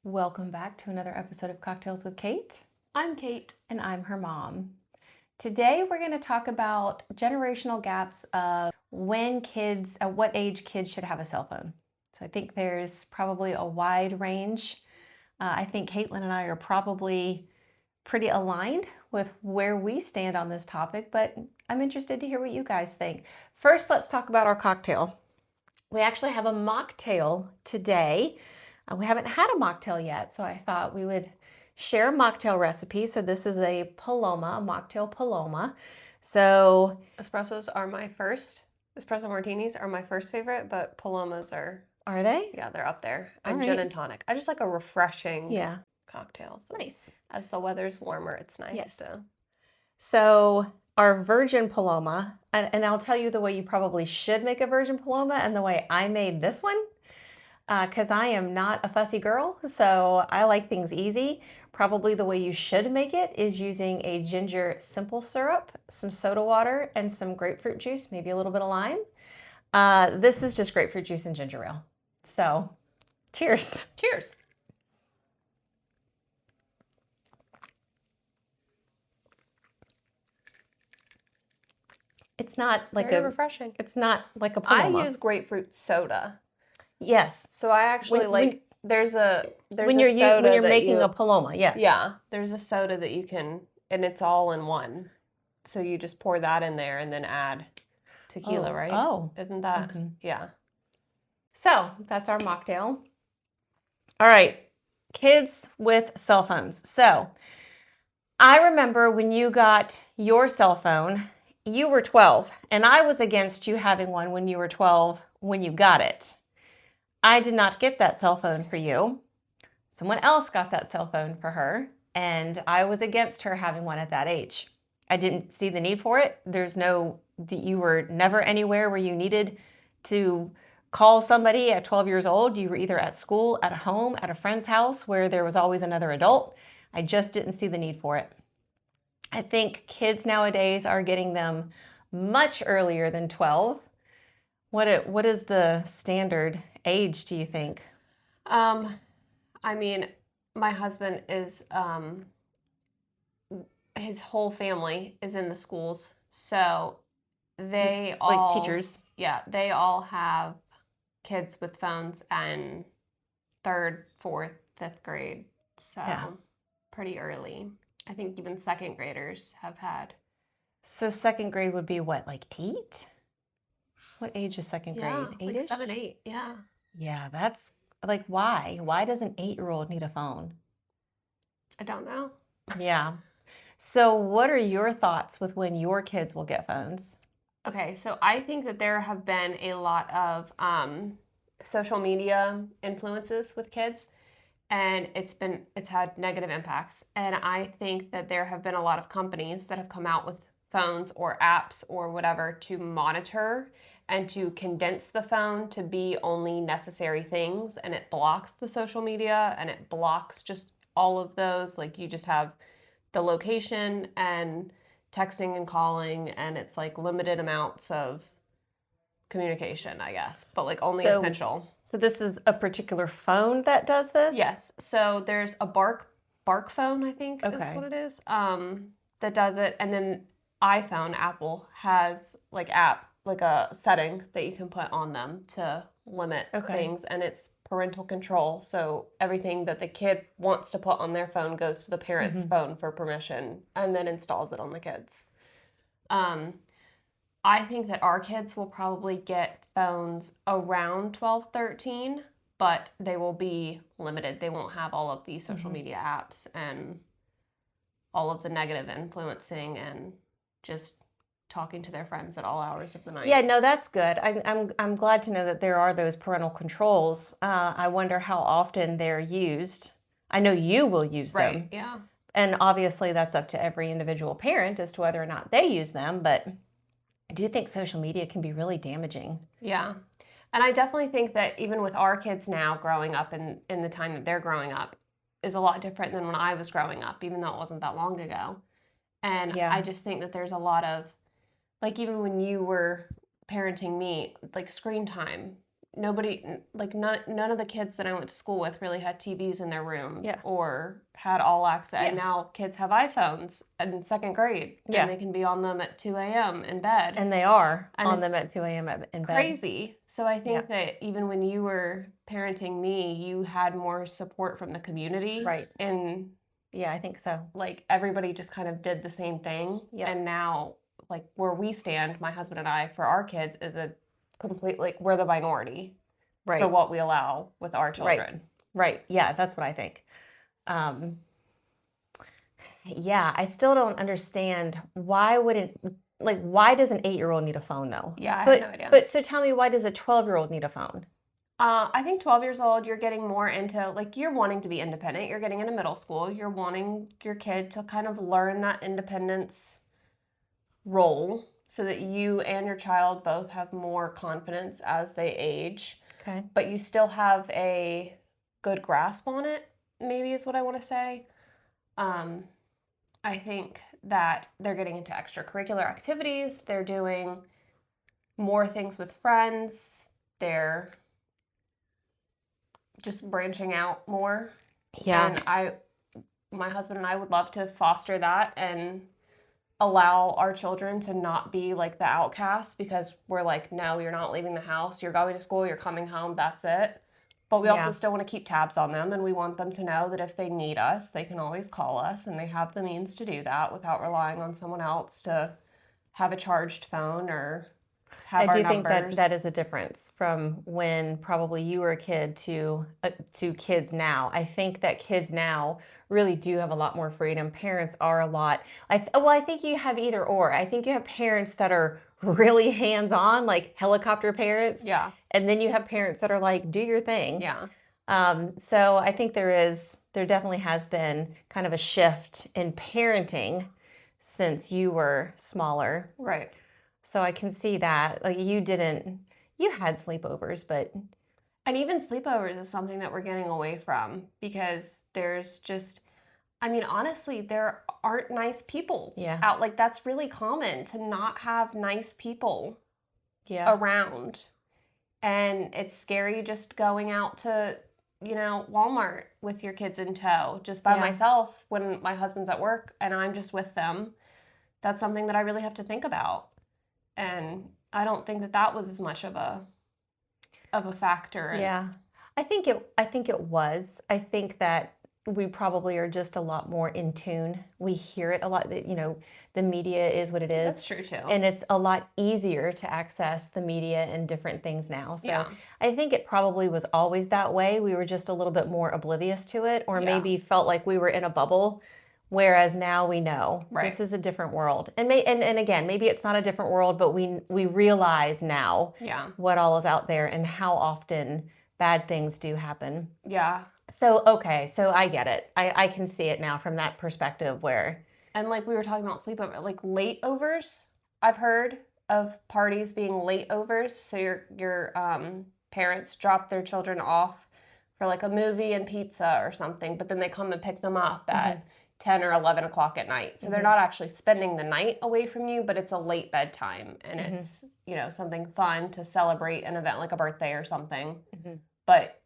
Welcome back to another episode of Cocktails with Kate. I'm Kate. And I'm her mom. Today we're going to talk about generational gaps of at what age kids should have a cell phone. So I think there's probably a wide range. I think Caitlin and I are probably pretty aligned with where we stand on this topic, but I'm interested to hear what you guys think. First, let's talk about our cocktail. We actually have a mocktail today. We haven't had a mocktail yet, so I thought we would share a mocktail recipe. So this is a mocktail Paloma. So Espresso martinis are my first favorite, but Palomas are they? Yeah, they're up there. All And right. gin and tonic. I just like a refreshing cocktail. So Nice. as the weather's warmer, it's nice Yes. to. So our virgin Paloma, and I'll tell you the way you probably should make a virgin Paloma and the way I made this one. Because I am not a fussy girl, so I like things easy. Probably the way you should make it is using a ginger simple syrup, some soda water, and some grapefruit juice, maybe a little bit of lime. This is just grapefruit juice and ginger ale. So, cheers. Cheers. It's not like Very refreshing. It's not like a Paloma. I use grapefruit soda. Yes. So I actually there's a when you're making a Paloma, yes. Yeah, there's a soda that you can, and it's all in one. So you just pour that in there and then add tequila, right? Oh. Isn't that? Mm-hmm. Yeah. So that's our mocktail. All right, kids with cell phones. So I remember when you got your cell phone, you were 12, and I was against you having one when you were 12 when you got it. I did not get that cell phone for you. Someone else got that cell phone for her, and I was against her having one at that age. I didn't see the need for it. You were never anywhere where you needed to call somebody at 12 years old. You were either at school, at home, at a friend's house where there was always another adult. I just didn't see the need for it. I think kids nowadays are getting them much earlier than 12. What is the standard age, do you think? I mean, my husband is, his whole family is in the schools, so It's like teachers. Yeah, they all have kids with phones and 3rd, 4th, 5th grade, so pretty early. I think even 2nd graders have had. So 2nd grade would be what, like 8? What age is 2nd grade? Yeah, 8-ish? like 7, 8, yeah. Yeah, that's like why? Why does an 8-year-old need a phone? I don't know. Yeah. So what are your thoughts with when your kids will get phones? Okay, so I think that there have been a lot of social media influences with kids, and it's had negative impacts. And I think that there have been a lot of companies that have come out with phones or apps or whatever to monitor and to condense the phone to be only necessary things, and it blocks the social media and it blocks just all of those. Like you just have the location and texting and calling, and it's like limited amounts of communication, I guess, but like only essential. So this is a particular phone that does this? Yes. So there's a bark phone, I think is what it is, that does it. And then Apple has like a setting that you can put on them to limit things, and it's parental control. So everything that the kid wants to put on their phone goes to the parent's phone for permission and then installs it on the kids. I think that our kids will probably get phones around 12, 13, but they will be limited. They won't have all of the social media apps and all of the negative influencing and just talking to their friends at all hours of the night. Yeah, no, that's good. I'm glad to know that there are those parental controls. I wonder how often they're used. I know you will use them. Right, yeah. And obviously that's up to every individual parent as to whether or not they use them, but I do think social media can be really damaging. Yeah. And I definitely think that even with our kids now growing up in the time that they're growing up is a lot different than when I was growing up, even though it wasn't that long ago. And I just think that there's a lot of, like even when you were parenting me, like screen time, none of the kids that I went to school with really had TVs in their rooms Yeah. or had all access. Yeah. And now kids have iPhones in second grade, Yeah. and they can be on them at 2 a.m. in bed. And they are And on it's them at 2 a.m. in bed. crazy. So I think that even when you were parenting me, you had more support from the community. Right. And Yeah, I think so. like everybody just kind of did the same thing. Yep. And now, like where we stand, my husband and I, for our kids, is a complete, like, we're the minority Right. for what we allow with our children. Right. Yeah, that's what I think. Yeah, I still don't understand why does an 8-year-old need a phone though? Yeah, I But have no idea. but so tell me, why does a 12-year-old need a phone? I think 12 years old, you're getting more into, like, you're wanting to be independent. You're getting into middle school. You're wanting your kid to kind of learn that independence role so that you and your child both have more confidence as they age. Okay. But you still have a good grasp on it, maybe is what I want to say. I think that they're getting into extracurricular activities. They're doing more things with friends. They're just branching out more. Yeah. And my husband and I would love to foster that and allow our children to not be like the outcasts, because we're like, no, you're not leaving the house. You're going to school. You're coming home. That's it. But we also still want to keep tabs on them, and we want them to know that if they need us, they can always call us, and they have the means to do that without relying on someone else to have a charged phone or have our I do numbers. think that is a difference from when probably you were a kid to kids now. I think that kids now really do have a lot more freedom. Parents are a lot. I think you have either or. I think you have parents that are really hands-on, like helicopter parents. Yeah. And then you have parents that are like, do your thing. Yeah. So I think there definitely has been kind of a shift in parenting since you were smaller. Right. So I can see that. Like you had sleepovers, but. And even sleepovers is something that we're getting away from, because there's just, I mean, honestly, there aren't nice people out. Like, that's really common to not have nice people around. And it's scary just going out to, Walmart with your kids in tow, just by myself when my husband's at work and I'm just with them. That's something that I really have to think about. And I don't think that was as much of a factor. I think it was. I think that we probably are just a lot more in tune. We hear it a lot. The media is what it is. That's true too. And it's a lot easier to access the media and different things now. So I think it probably was always that way. We were just a little bit more oblivious to it, or maybe felt like we were in a bubble. Whereas now we know this is a different world. And again, maybe it's not a different world, but we realize now what all is out there and how often bad things do happen. Yeah. So, okay, so I get it. I can see it now from that perspective where. And like we were talking about sleepover, like late-overs, I've heard of parties being late-overs. So your parents drop their children off for like a movie and pizza or something, but then they come and pick them up at 10 or 11 o'clock at night. So they're not actually spending the night away from you, but it's a late bedtime, and it's, something fun to celebrate an event like a birthday or something. But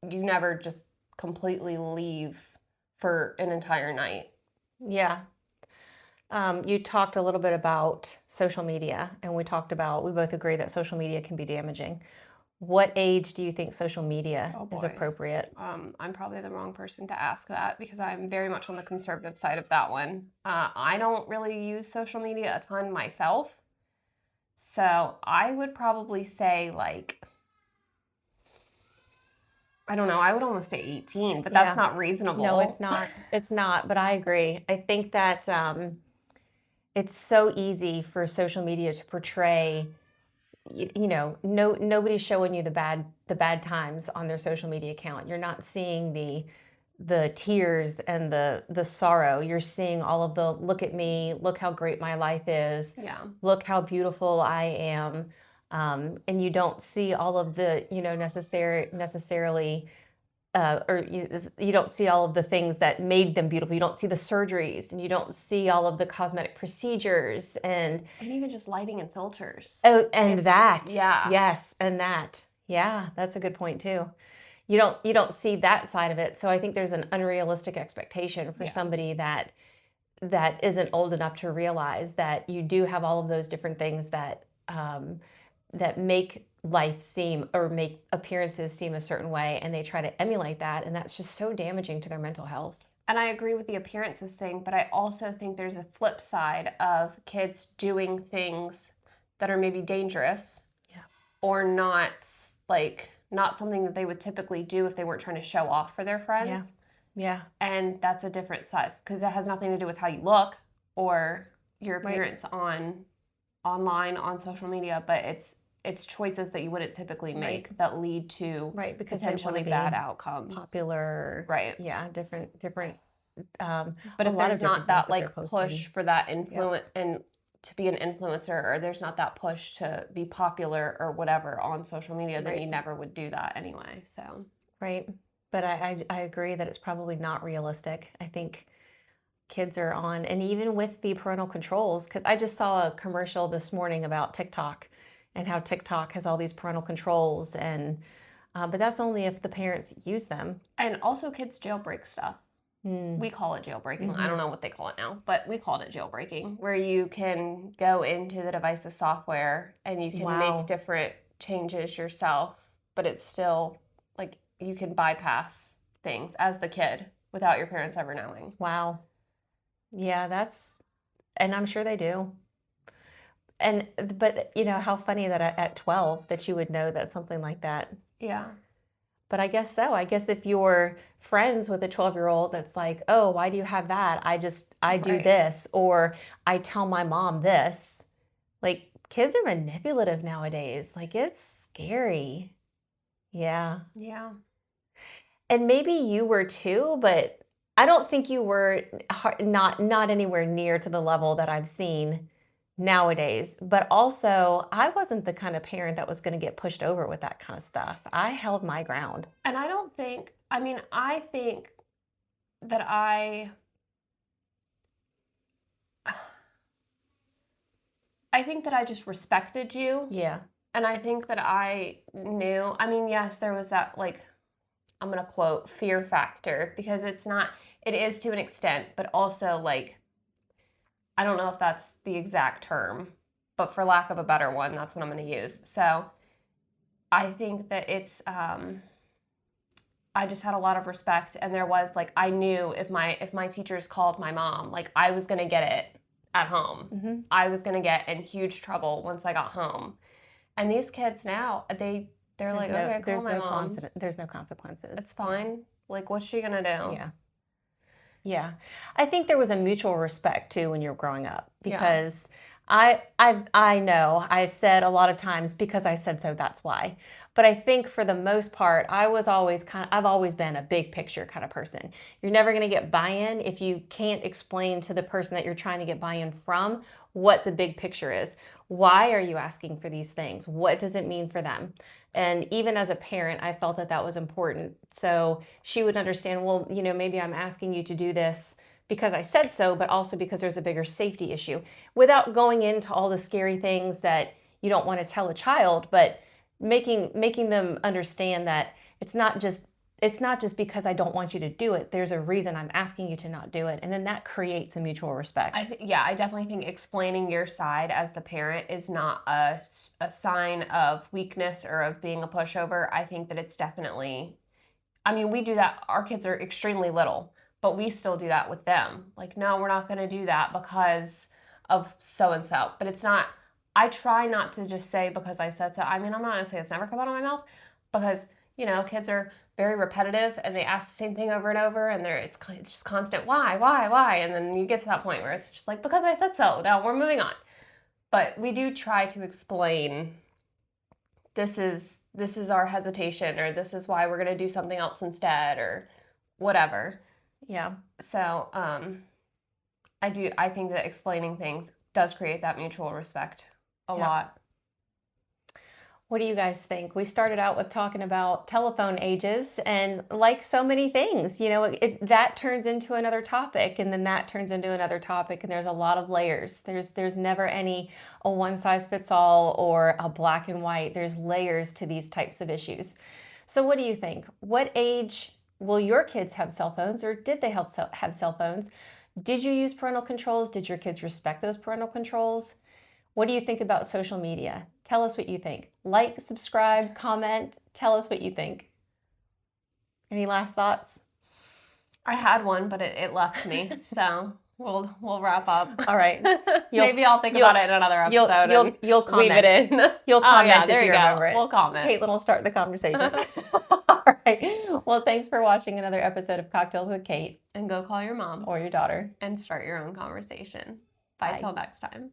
you never just completely leave for an entire night. Yeah. You talked a little bit about social media, and we both agree that social media can be damaging. What age do you think social media is appropriate? I'm probably the wrong person to ask that, because I'm very much on the conservative side of that one. I don't really use social media a ton myself. So I would probably say, like, I don't know, I would almost say 18, but that's not reasonable. No, it's not. It's not, but I agree. I think that it's so easy for social media to portray, nobody's showing you the bad times on their social media account. You're not seeing the tears and the sorrow. You're seeing all of the, look at me, look how great my life is. Yeah. Look how beautiful I am. And you don't see all of the, necessarily, or you don't see all of the things that made them beautiful. You don't see the surgeries, and you don't see all of the cosmetic procedures, and even just lighting and filters. Oh, and that. Yeah. Yes, and that. Yeah, that's a good point too. You don't see that side of it. So I think there's an unrealistic expectation for Yeah. somebody that isn't old enough to realize that you do have all of those different things that make life seem or make appearances seem a certain way, and they try to emulate that, and that's just so damaging to their mental health. And I agree with the appearances thing, but I also think there's a flip side of kids doing things that are maybe dangerous, Yeah. or not something that they would typically do if they weren't trying to show off for their friends. Yeah. And that's a different size because it has nothing to do with how you look or your Right. appearance online on social media, but it's choices that you wouldn't typically make that lead to Right, because they potentially want to bad be outcomes. popular. Right. Yeah, different. But A if lot there's of not different things that that they're like posting. push for that influence and to be an influencer, or there's not that push to be popular or whatever on social media, then Right. you never would do that anyway. So Right. But I agree that it's probably not realistic. I think kids are on, and even with the parental controls, because I just saw a commercial this morning about TikTok and how TikTok has all these parental controls, and but that's only if the parents use them. and also kids jailbreak stuff. We call it jailbreaking. I don't know what they call it now, but we called it jailbreaking, where you can go into the device's software and you can Wow. make different changes yourself, but it's still like you can bypass things as the kid without your parents ever knowing. Wow. Yeah, and I'm sure they do. And but how funny that at 12 that you would know that something like that. Yeah. But I guess so. I guess if you're friends with a 12-year-old that's like, "Oh, why do you have that? I do Right. this," or "I tell my mom this." Like, kids are manipulative nowadays. Like, it's scary. Yeah. Yeah. And maybe you were too, but I don't think you were not anywhere near to the level that I've seen nowadays. But also, I wasn't the kind of parent that was going to get pushed over with that kind of stuff. I held my ground. And I think that I think that I just respected you. Yeah. And I think that I knew, yes, there was that, like, I'm going to quote, fear factor, because it is to an extent, but also, like, I don't know if that's the exact term, but for lack of a better one, that's what I'm going to use. So I think that I just had a lot of respect, and there was, like, I knew if my teachers called my mom, like, I was going to get it at home. Mm-hmm. I was going to get in huge trouble once I got home. And these kids now, they're like, okay, call my mom. There's no consequences. It's fine. Like, what's she gonna do? Yeah. Yeah. I think there was a mutual respect too when you were growing up, because I know I said a lot of times, because I said so, that's why. But I think for the most part, I've always been a big picture kind of person. You're never going to get buy-in if you can't explain to the person that you're trying to get buy-in from what the big picture is. Why are you asking for these things? What does it mean for them? And even as a parent, I felt that that was important. So she would understand, well, maybe I'm asking you to do this because I said so, but also because there's a bigger safety issue, without going into all the scary things that you don't want to tell a child, but making them understand that it's not just because I don't want you to do it. There's a reason I'm asking you to not do it. And then that creates a mutual respect. I definitely think explaining your side as the parent is not a sign of weakness or of being a pushover. I think that it's definitely, we do that. Our kids are extremely little, but we still do that with them. Like, no, we're not going to do that because of so-and-so. But it's not, I try not to just say because I said so. I'm not going to say it's never come out of my mouth, because, kids are very repetitive and they ask the same thing over and over, and it's just constant, why? And then you get to that point where it's just like, because I said so, now we're moving on. But we do try to explain, this is our hesitation, or this is why we're going to do something else instead, or whatever. Yeah. So I think that explaining things does create that mutual respect a lot. What do you guys think? We started out with talking about telephone ages, and like so many things, that turns into another topic, and then that turns into another topic, and there's a lot of layers. There's never a one size fits all or a black and white. There's layers to these types of issues. So what do you think? What age will your kids have cell phones, or did they have cell phones? Did you use parental controls? Did your kids respect those parental controls? What do you think about social media? Tell us what you think. Like, subscribe, comment. Tell us what you think. Any last thoughts? I had one, but it left me. So we'll wrap up. All right. Maybe I'll think about it in another episode. You'll comment. Weave it in. You'll comment if you remember it. We'll comment. Caitlin will start the conversation. All right. Well, thanks for watching another episode of Cocktails with Kate. And go call your mom Or your daughter. and start your own conversation. Bye till next time.